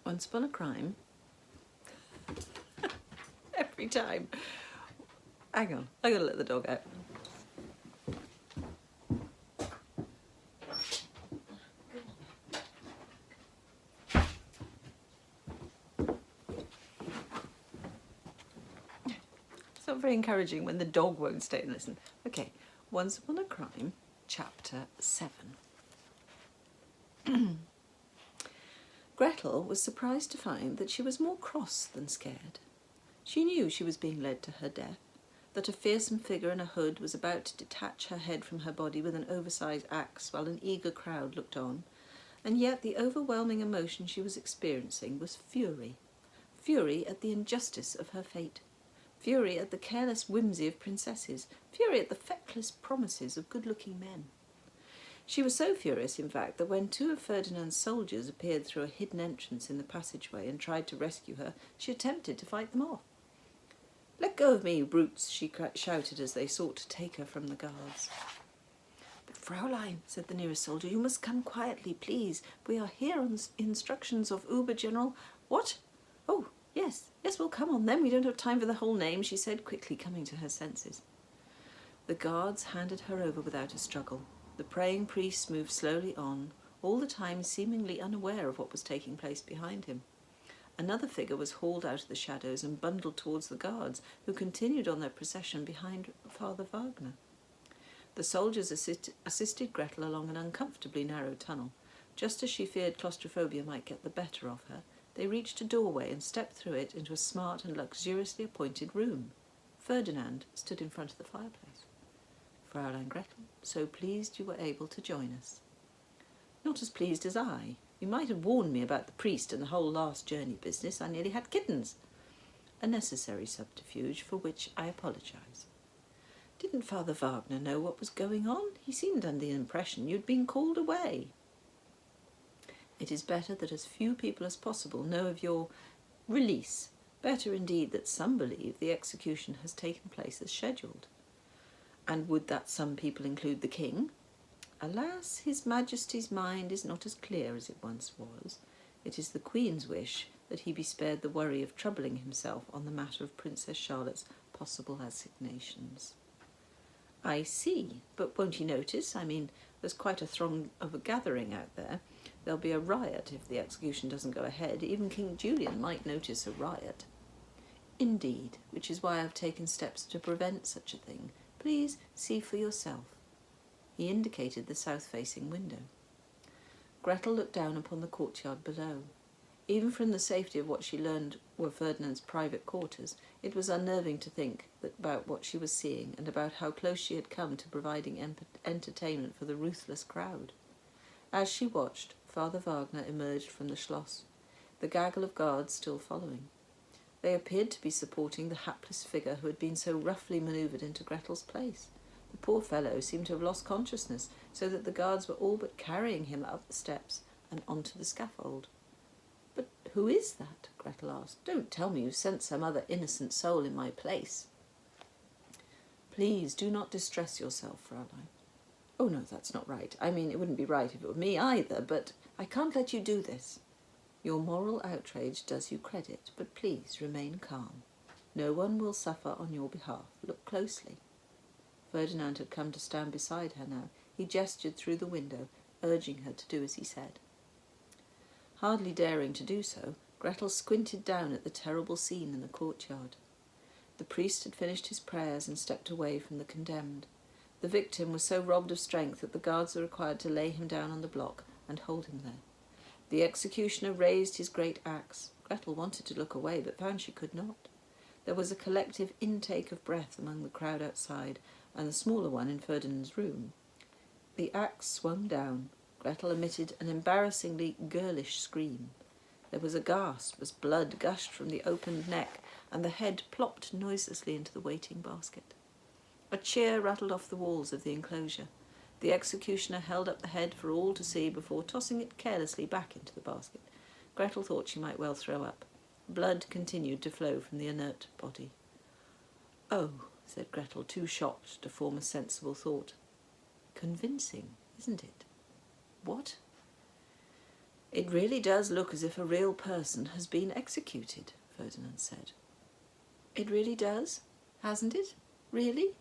Once upon a crime. Every time. Hang on, I gotta let the dog out. It's not very encouraging when the dog won't stay and listen. Okay, Once Upon a Crime, Chapter 7. Gretel was surprised to find that she was more cross than scared. She knew she was being led to her death, that a fearsome figure in a hood was about to detach her head from her body with an oversized axe while an eager crowd looked on, and yet the overwhelming emotion she was experiencing was fury. Fury at the injustice of her fate. Fury at the careless whimsy of princesses. Fury at the feckless promises of good-looking men. She was so furious, in fact, that when two of Ferdinand's soldiers appeared through a hidden entrance in the passageway and tried to rescue her, she attempted to fight them off. "Let go of me, you brutes," she shouted as they sought to take her from the guards. "But Fraulein," said the nearest soldier, "you must come quietly, please. We are here on the instructions of Ober-General—" "What? Oh, yes, we'll come on then. We don't have time for the whole name," she said, quickly coming to her senses. The guards handed her over without a struggle. The praying priest moved slowly on, all the time seemingly unaware of what was taking place behind him. Another figure was hauled out of the shadows and bundled towards the guards, who continued on their procession behind Father Wagner. The soldiers assisted Gretel along an uncomfortably narrow tunnel. Just as she feared claustrophobia might get the better of her, they reached a doorway and stepped through it into a smart and luxuriously appointed room. Ferdinand stood in front of the fireplace. "Fraulein Gretel, so pleased you were able to join us." "Not as pleased as I. You might have warned me about the priest and the whole last journey business. I nearly had kittens." "A necessary subterfuge for which I apologise." "Didn't Father Wagner know what was going on? He seemed under the impression you'd been called away." "It is better that as few people as possible know of your release. Better indeed that some believe the execution has taken place as scheduled." "And would that some people include the king?" "Alas, His Majesty's mind is not as clear as it once was. It is the Queen's wish that he be spared the worry of troubling himself on the matter of Princess Charlotte's possible assignations." "I see, but won't he notice? I mean, there's quite a throng of a gathering out there. There'll be a riot if the execution doesn't go ahead. Even King Julian might notice a riot." "Indeed, which is why I've taken steps to prevent such a thing. Please see for yourself." He indicated the south-facing window. Gretel looked down upon the courtyard below. Even from the safety of what she learned were Ferdinand's private quarters, it was unnerving to think about what she was seeing and about how close she had come to providing entertainment for the ruthless crowd. As she watched, Father Wagner emerged from the Schloss, the gaggle of guards still following. They appeared to be supporting the hapless figure who had been so roughly manoeuvred into Gretel's place. The poor fellow seemed to have lost consciousness, so that the guards were all but carrying him up the steps and onto the scaffold. "But who is that?" Gretel asked. "Don't tell me you've sent some other innocent soul in my place." "Please do not distress yourself, Fraulein." "Oh no, that's not right. I mean, it wouldn't be right if it were me either, but I can't let you do this." "Your moral outrage does you credit, but please remain calm. No one will suffer on your behalf. Look closely." Ferdinand had come to stand beside her now. He gestured through the window, urging her to do as he said. Hardly daring to do so, Gretel squinted down at the terrible scene in the courtyard. The priest had finished his prayers and stepped away from the condemned. The victim was so robbed of strength that the guards were required to lay him down on the block and hold him there. The executioner raised his great axe. Gretel wanted to look away, but found she could not. There was a collective intake of breath among the crowd outside, and the smaller one in Ferdinand's room. The axe swung down. Gretel emitted an embarrassingly girlish scream. There was a gasp as blood gushed from the opened neck, and the head plopped noiselessly into the waiting basket. A cheer rattled off the walls of the enclosure. The executioner held up the head for all to see before tossing it carelessly back into the basket. Gretel thought she might well throw up. Blood continued to flow from the inert body. "Oh," said Gretel, too shocked to form a sensible thought. "Convincing, isn't it?" "What?" It really does look as if a real person has been executed, Ferdinand said. It really does, hasn't it? Really?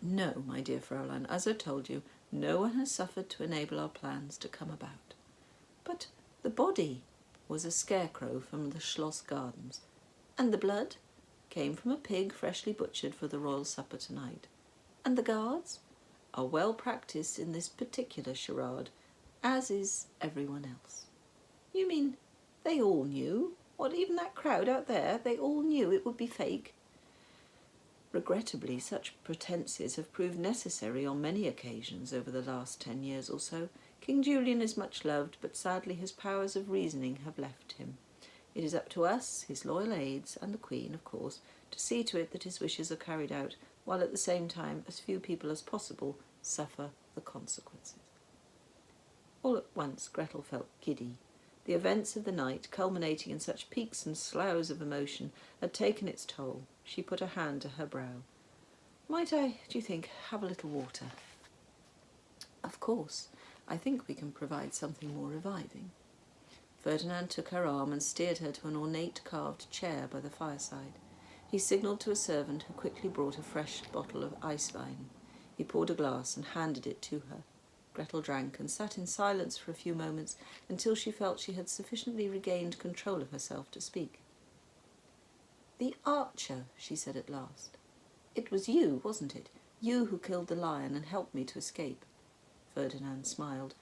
No, my dear Fraulein, as I told you, no one has suffered to enable our plans to come about. But the body was a scarecrow from the Schloss gardens, and the blood came from a pig freshly butchered for the royal supper tonight. And the guards are well practised in this particular charade, as is everyone else. You mean they all knew? What, even that crowd out there, they all knew it would be fake? Regrettably, such pretences have proved necessary on many occasions over the last 10 years or so. King Julian is much loved, but sadly his powers of reasoning have left him. It is up to us, his loyal aides, and the Queen, of course, to see to it that his wishes are carried out, while at the same time as few people as possible suffer the consequences. All at once Gretel felt giddy. The events of the night, culminating in such peaks and sloughs of emotion, had taken its toll. She put a hand to her brow. Might I, do you think, have a little water? Of course. I think we can provide something more reviving. Ferdinand took her arm and steered her to an ornate carved chair by the fireside. He signalled to a servant who quickly brought a fresh bottle of ice wine. He poured a glass and handed it to her. Gretel drank and sat in silence for a few moments until she felt she had sufficiently regained control of herself to speak. "The archer," she said at last. "It was you, wasn't it? You who killed the lion and helped me to escape." Ferdinand smiled.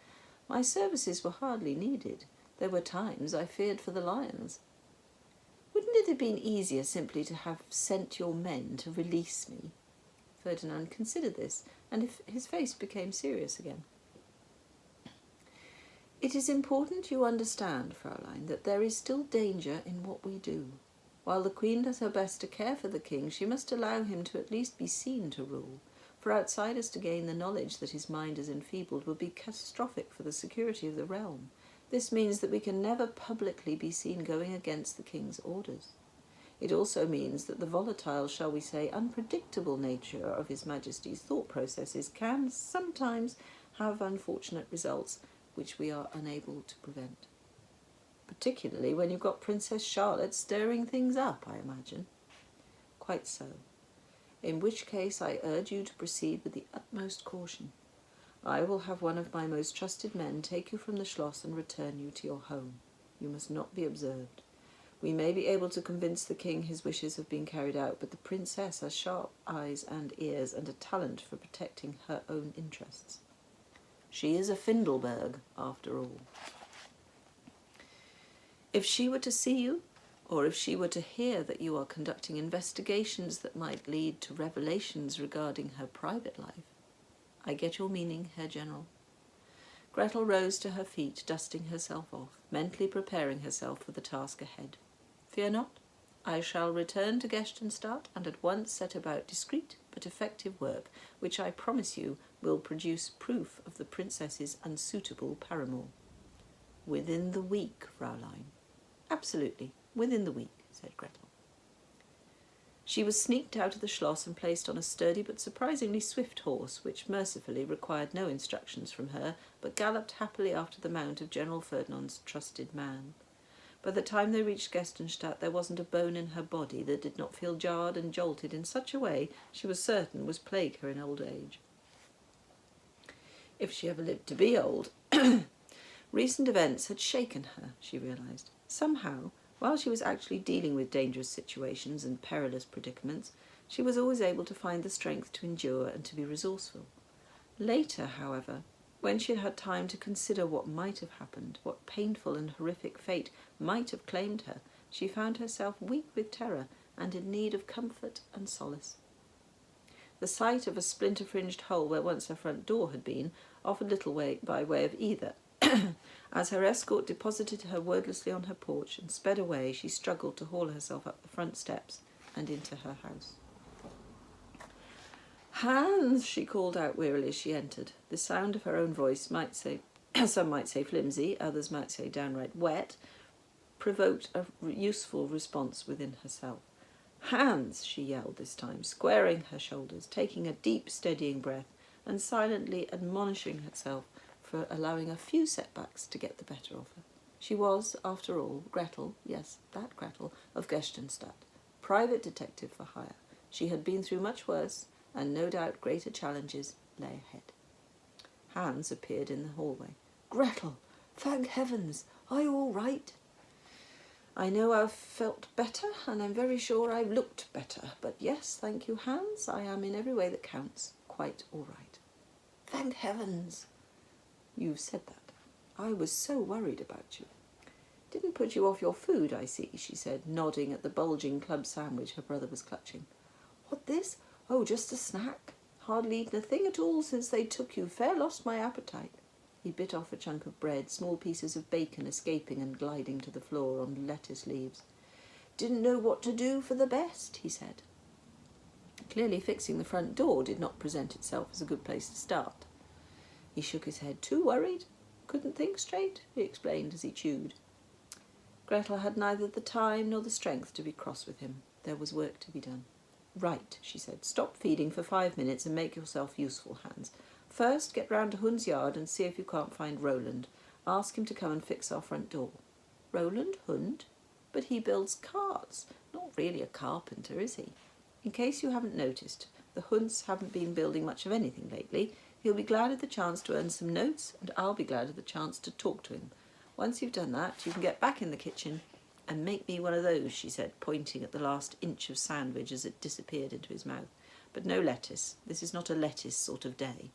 "My services were hardly needed. There were times I feared for the lions." "Wouldn't it have been easier simply to have sent your men to release me?" Ferdinand considered this, and his face became serious again. "It is important you understand, Fraulein, that there is still danger in what we do. While the Queen does her best to care for the King, she must allow him to at least be seen to rule. For outsiders to gain the knowledge that his mind is enfeebled would be catastrophic for the security of the realm. This means that we can never publicly be seen going against the King's orders. It also means that the volatile, shall we say, unpredictable nature of His Majesty's thought processes can sometimes have unfortunate results which we are unable to prevent. Particularly when you've got Princess Charlotte stirring things up, I imagine." "Quite so. In which case I urge you to proceed with the utmost caution. I will have one of my most trusted men take you from the Schloss and return you to your home. You must not be observed. We may be able to convince the King his wishes have been carried out, but the Princess has sharp eyes and ears and a talent for protecting her own interests. She is a Findelberg, after all. If she were to see you, or if she were to hear that you are conducting investigations that might lead to revelations regarding her private life—" "I get your meaning, Herr General." Gretel rose to her feet, dusting herself off, mentally preparing herself for the task ahead. "Fear not. I shall return to Gerstenstadt and at once set about discreet but effective work, which I promise you will produce proof of the Princess's unsuitable paramour." "Within the week, Fraulein." "Absolutely, within the week," said Gretel. She was sneaked out of the Schloss and placed on a sturdy but surprisingly swift horse, which mercifully required no instructions from her, but galloped happily after the mount of General Ferdinand's trusted man. By the time they reached Gerstenstadt, there wasn't a bone in her body that did not feel jarred and jolted in such a way she was certain was plague her in old age. If she ever lived to be old. Recent events had shaken her, she realised. Somehow, while she was actually dealing with dangerous situations and perilous predicaments, she was always able to find the strength to endure and to be resourceful. Later, however, when she had had time to consider what might have happened, what painful and horrific fate might have claimed her, she found herself weak with terror and in need of comfort and solace. The sight of a splinter-fringed hole where once her front door had been offered little by way of either. As her escort deposited her wordlessly on her porch and sped away, she struggled to haul herself up the front steps and into her house. "Hans," she called out wearily as she entered. The sound of her own voice might say, some might say flimsy, others might say downright wet, provoked a useful response within herself. "Hans," she yelled this time, squaring her shoulders, taking a deep, steadying breath, and silently admonishing herself for allowing a few setbacks to get the better of her. She was, after all, Gretel, yes, that Gretel, of Gerstenstadt, private detective for hire. She had been through much worse, and no doubt greater challenges lay ahead. Hans appeared in the hallway. "Gretel, thank heavens! Are you all right?" "I know I've felt better, and I'm very sure I've looked better. But yes, thank you, Hans. I am in every way that counts quite all right." "Thank heavens!" "You've said that. I was so worried about you." "Didn't put you off your food, I see," she said, nodding at the bulging club sandwich her brother was clutching. "What this? Oh, just a snack. Hardly eaten a thing at all since they took you. Fair lost my appetite." He bit off a chunk of bread, small pieces of bacon escaping and gliding to the floor on lettuce leaves. "Didn't know what to do for the best," he said. Clearly fixing the front door did not present itself as a good place to start. He shook his head. "Too worried? Couldn't think straight," he explained as he chewed. Gretel had neither the time nor the strength to be cross with him. There was work to be done. "Right," she said. "Stop feeding for 5 minutes and make yourself useful, Hans. First, get round to Hund's yard and see if you can't find Roland. Ask him to come and fix our front door." "Roland Hund? But he builds carts. Not really a carpenter, is he?" "In case you haven't noticed, the Hunds haven't been building much of anything lately. He'll be glad of the chance to earn some notes, and I'll be glad of the chance to talk to him. Once you've done that, you can get back in the kitchen and make me one of those," she said, pointing at the last inch of sandwich as it disappeared into his mouth. "But no lettuce. This is not a lettuce sort of day."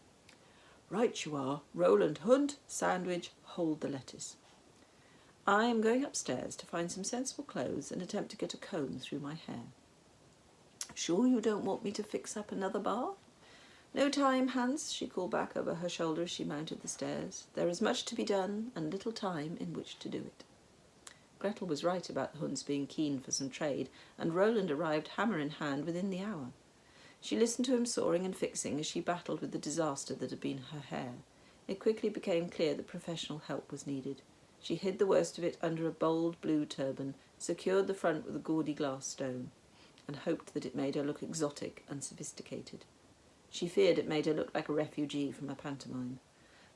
"Right you are. Roland Hund, sandwich, hold the lettuce." "I am going upstairs to find some sensible clothes and attempt to get a comb through my hair." "Sure you don't want me to fix up another bath?" "No time, Hans," she called back over her shoulder as she mounted the stairs. "There is much to be done and little time in which to do it." Gretel was right about the Hunds being keen for some trade, and Roland arrived hammer in hand within the hour. She listened to him sawing and fixing as she battled with the disaster that had been her hair. It quickly became clear that professional help was needed. She hid the worst of it under a bold blue turban, secured the front with a gaudy glass stone, and hoped that it made her look exotic and sophisticated. She feared it made her look like a refugee from a pantomime.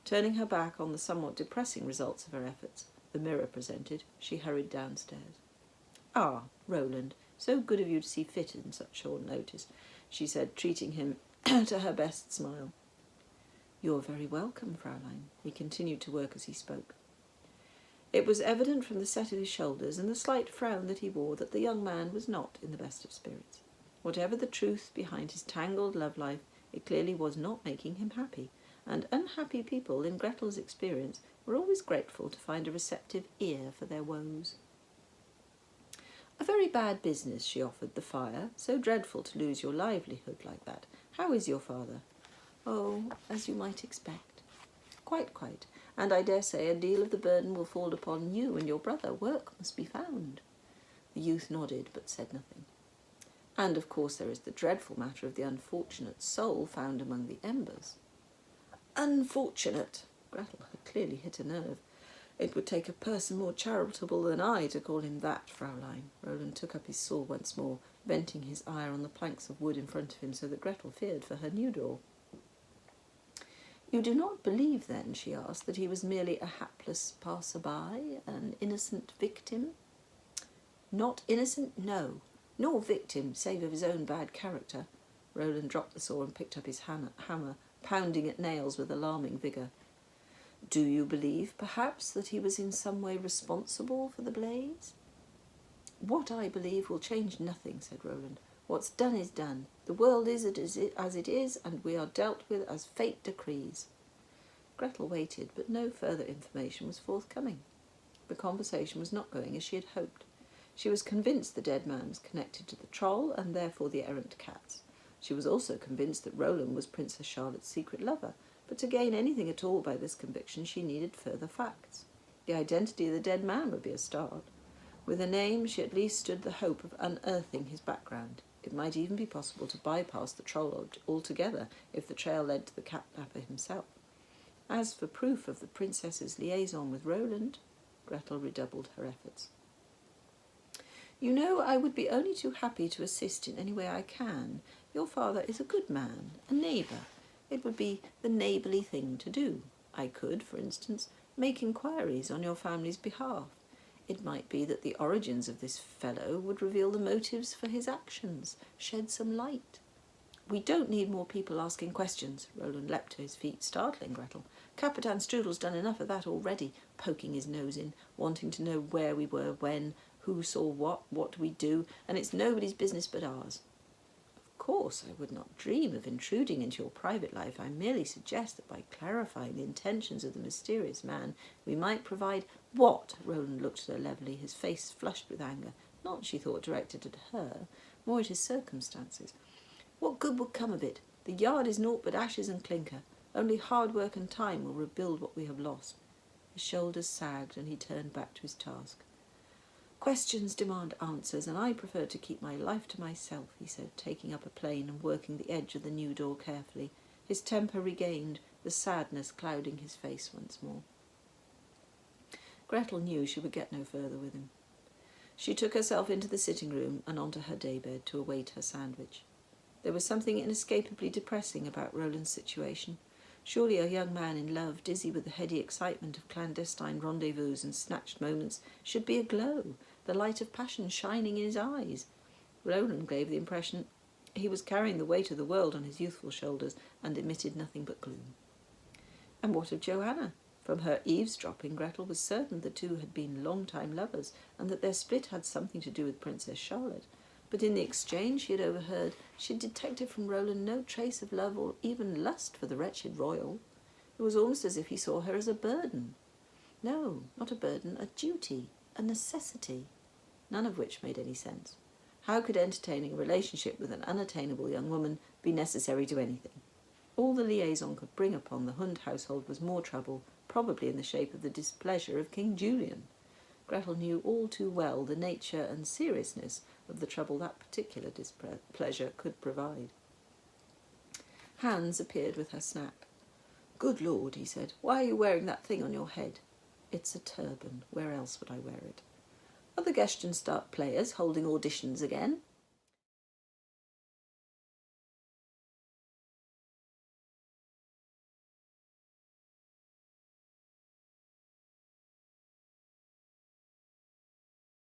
Turning her back on the somewhat depressing results of her efforts, the mirror presented, she hurried downstairs. "Ah, Roland, so good of you to see fit in such short notice," she said, treating him to her best smile. "You're very welcome, Fraulein." He continued to work as he spoke. It was evident from the set of his shoulders and the slight frown that he wore that the young man was not in the best of spirits. Whatever the truth behind his tangled love life, it clearly was not making him happy, and unhappy people, in Gretel's experience, were always grateful to find a receptive ear for their woes. "A very bad business," she offered, "the fire. So dreadful to lose your livelihood like that. How is your father?" "Oh, as you might expect." Quite. And I dare say a deal of the burden will fall upon you and your brother. Work must be found." The youth nodded, but said nothing. "And of course there is the dreadful matter of the unfortunate soul found among the embers." "Unfortunate!" Gretel had clearly hit a nerve. "It would take a person more charitable than I to call him that, Fraulein." Roland took up his saw once more, venting his ire on the planks of wood in front of him so that Gretel feared for her new door. "You do not believe, then," she asked, "that he was merely a hapless passer-by, an innocent victim?" "Not innocent, no, nor victim, save of his own bad character." Roland dropped the saw and picked up his hammer, pounding at nails with alarming vigour. "Do you believe, perhaps, that he was in some way responsible for the blaze?" "What I believe will change nothing," said Roland. "What's done is done. The world is as it is, and we are dealt with as fate decrees." Gretel waited, but no further information was forthcoming. The conversation was not going as she had hoped. She was convinced the dead man was connected to the troll, and therefore the errant cats. She was also convinced that Roland was Princess Charlotte's secret lover, but to gain anything at all by this conviction she needed further facts. The identity of the dead man would be a start. With a name, she at least stood the hope of unearthing his background. It might even be possible to bypass the troll altogether if the trail led to the cat-napper himself. As for proof of the princess's liaison with Roland, Gretel redoubled her efforts. "You know, I would be only too happy to assist in any way I can. Your father is a good man, a neighbour. It would be the neighbourly thing to do." I could, for instance, make inquiries on your family's behalf. It might be that the origins of this fellow would reveal the motives for his actions, shed some light. We don't need more people asking questions. Roland leapt to his feet, startling Gretel. Capitan Strudel's done enough of that already, poking his nose in, wanting to know where we were, when, who saw what we do, and it's nobody's business but ours. Of course, I would not dream of intruding into your private life. I merely suggest that by clarifying the intentions of the mysterious man, we might provide what? Roland looked at her levelly, his face flushed with anger, not, she thought, directed at her, more at his circumstances. What good would come of it? The yard is naught but ashes and clinker. Only hard work and time will rebuild what we have lost. His shoulders sagged, and he turned back to his task. Questions demand answers, and I prefer to keep my life to myself, he said, taking up a plane and working the edge of the new door carefully, his temper regained, the sadness clouding his face once more. Gretel knew she would get no further with him. She took herself into the sitting room and onto her daybed to await her sandwich. There was something inescapably depressing about Roland's situation. Surely a young man in love, dizzy with the heady excitement of clandestine rendezvous and snatched moments, should be aglow, the light of passion shining in his eyes. Roland gave the impression he was carrying the weight of the world on his youthful shoulders and emitted nothing but gloom. And what of Johanna? From her eavesdropping, Gretel was certain the two had been long-time lovers, and that their split had something to do with Princess Charlotte. But in the exchange she had overheard, she had detected from Roland no trace of love or even lust for the wretched royal. It was almost as if he saw her as a burden. No, not a burden, a duty, a necessity, none of which made any sense. How could entertaining a relationship with an unattainable young woman be necessary to anything? All the liaison could bring upon the Hund household was more trouble, probably in the shape of the displeasure of King Julian. Gretel knew all too well the nature and seriousness of the trouble that particular displeasure could provide. Hans appeared with her snack. "Good Lord," he said, "why are you wearing that thing on your head?" "It's a turban. Where else would I wear it?" "Are the Gestenstadt players holding auditions again?"